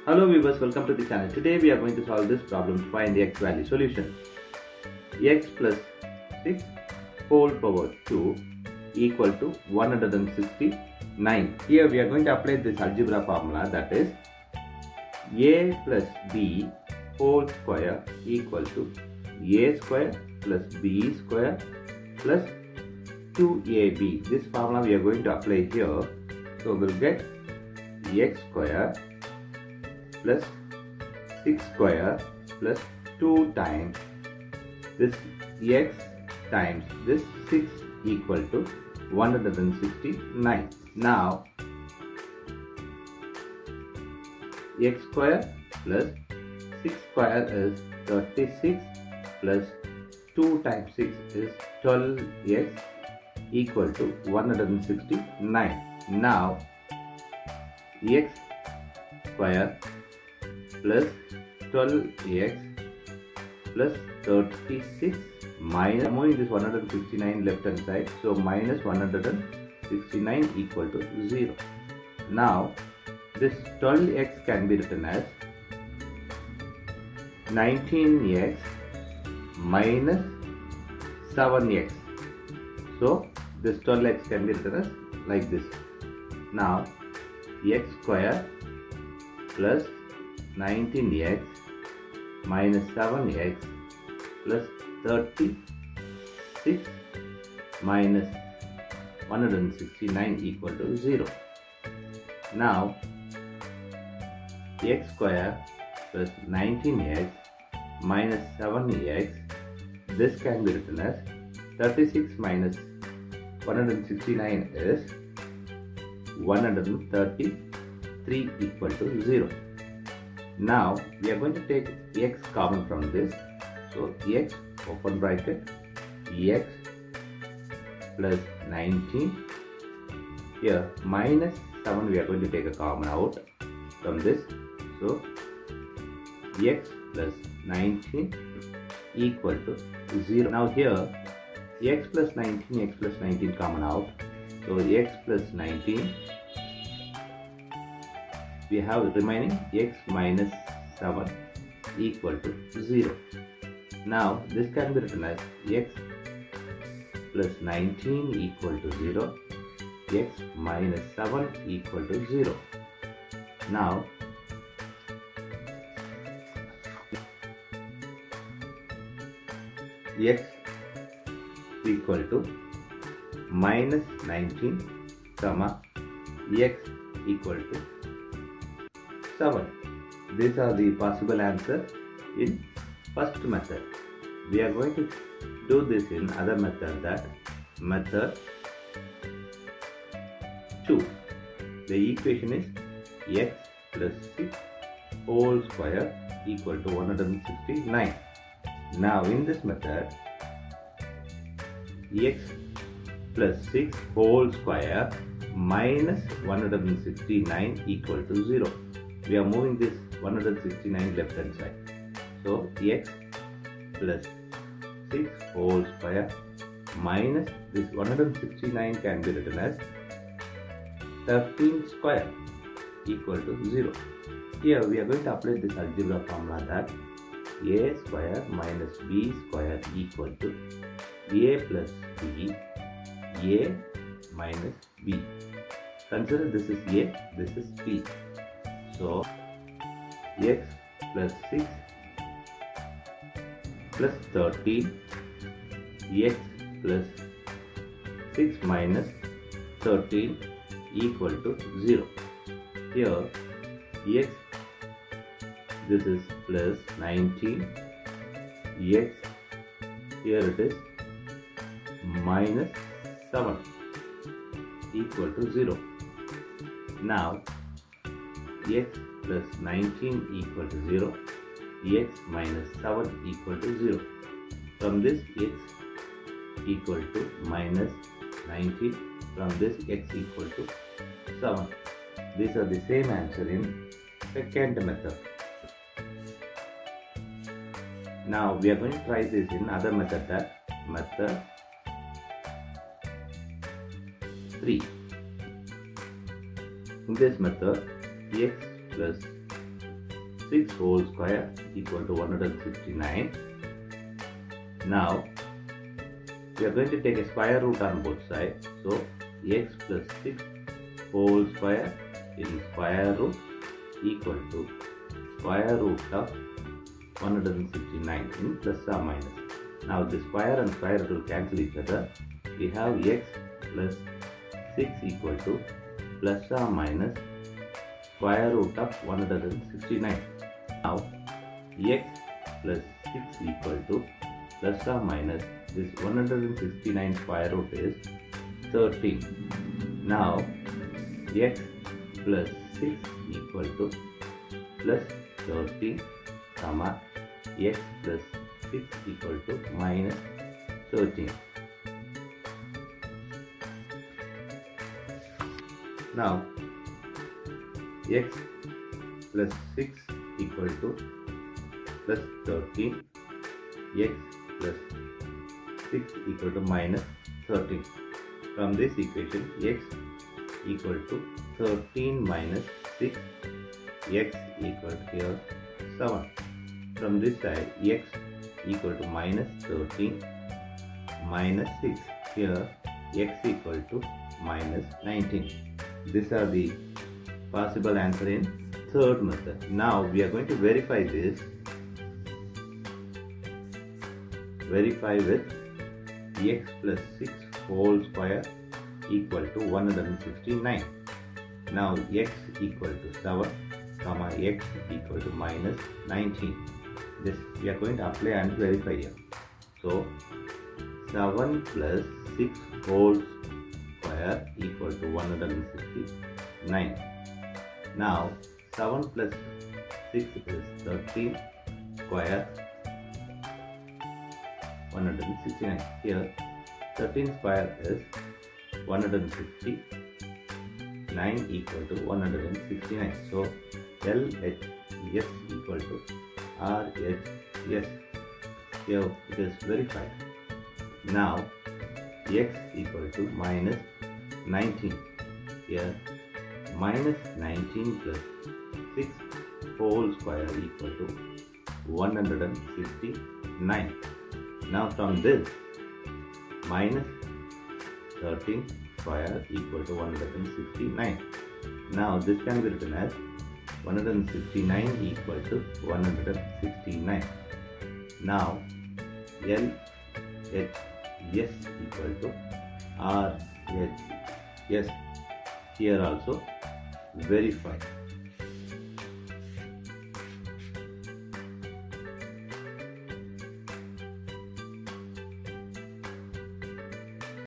Hello viewers, welcome to the channel. Today we are going to solve this problem to find the x value. Solution: x plus 6 whole power 2 equal to 169. Here we are going to apply this algebra formula, that is a plus b whole square equal to a square plus b square plus 2ab. This formula we are going to apply here. So we'll get x square plus 6 square plus 2 times this x times this 6 equal to 169. Now x square plus 6 square is 36 plus 2 times 6 is 12x equal to 169. Now x square plus 12x plus 36 minus, moving this 169 left hand side, so minus 169 equal to 0. Now this 12x can be written as 19x minus 7x. So this 12x can be written as like this. Now x square plus 19x minus 7x plus 36 minus 169 equal to 0. Now x square plus 19x minus 7x, this can be written as 36 minus 169 is 133 equal to 0. Now we are going to take x common from this. So x open bracket x plus 19, here minus 7 we are going to take a common out from this. So x plus 19 equal to 0. Now here x plus 19 common out. So x plus 19, we have remaining x minus 7 equal to 0. Now this can be written as x plus 19 equal to 0, x minus 7 equal to 0. Now x equal to minus 19 comma x equal to 7. These are the possible answer in first method. We are going to do this in other method, that method 2. The equation is x plus 6 whole square equal to 169. Now in this method, x plus 6 whole square minus 169 equal to 0. We are moving this 169 left hand side. So x plus 6 whole square minus this 169 can be written as 13 square equal to 0. Here we are going to apply this algebra formula, that a square minus b square equal to a plus b, a minus b. Consider this is a, this is b. So x plus 6 plus 13, x plus 6 minus 13 equal to 0. Here x, this is plus 19, x, here it is minus 7 equal to 0. Now x plus 19 equal to 0, x minus 7 equal to 0. From this x equal to minus 19, from this x equal to 7. These are the same answer in second method. Now we are going to try this in other method, that method 3. In this method, x plus 6 whole square equal to 169. Now we are going to take a square root on both sides. So x plus 6 whole square in square root equal to square root of 169 in plus or minus. Now the square and square root will cancel each other. We have x plus 6 equal to plus or minus square root of 169. Now x plus 6 equal to plus or minus this 169 square root is 13. Now x plus 6 equal to plus 13 comma x plus 6 equal to minus 13. Now x plus 6 equal to plus 13, x plus 6 equal to minus 13. From this equation, x equal to 13 minus 6, x equal to here 7. From this side, x equal to minus 13 minus 6, here x equal to minus 19. These are the possible answer in third method. Now we are going to verify this. Verify with x plus 6 whole square equal to 169. Now x equal to 7 comma x equal to minus 19. This we are going to apply and verify here. So 7 plus 6 whole square equal to 169. Now 7 plus 6 is 13 square 169. Here 13 square is 160. 9 equal to 169. So LHS equal to RHS. Here it is verified. Now x equal to minus 19. Here minus 19 plus 6 whole square equal to 169. Now from this minus 13 square equal to 169. Now this can be written as 169 equal to 169. Now LHS equal to RHS. Here also verify.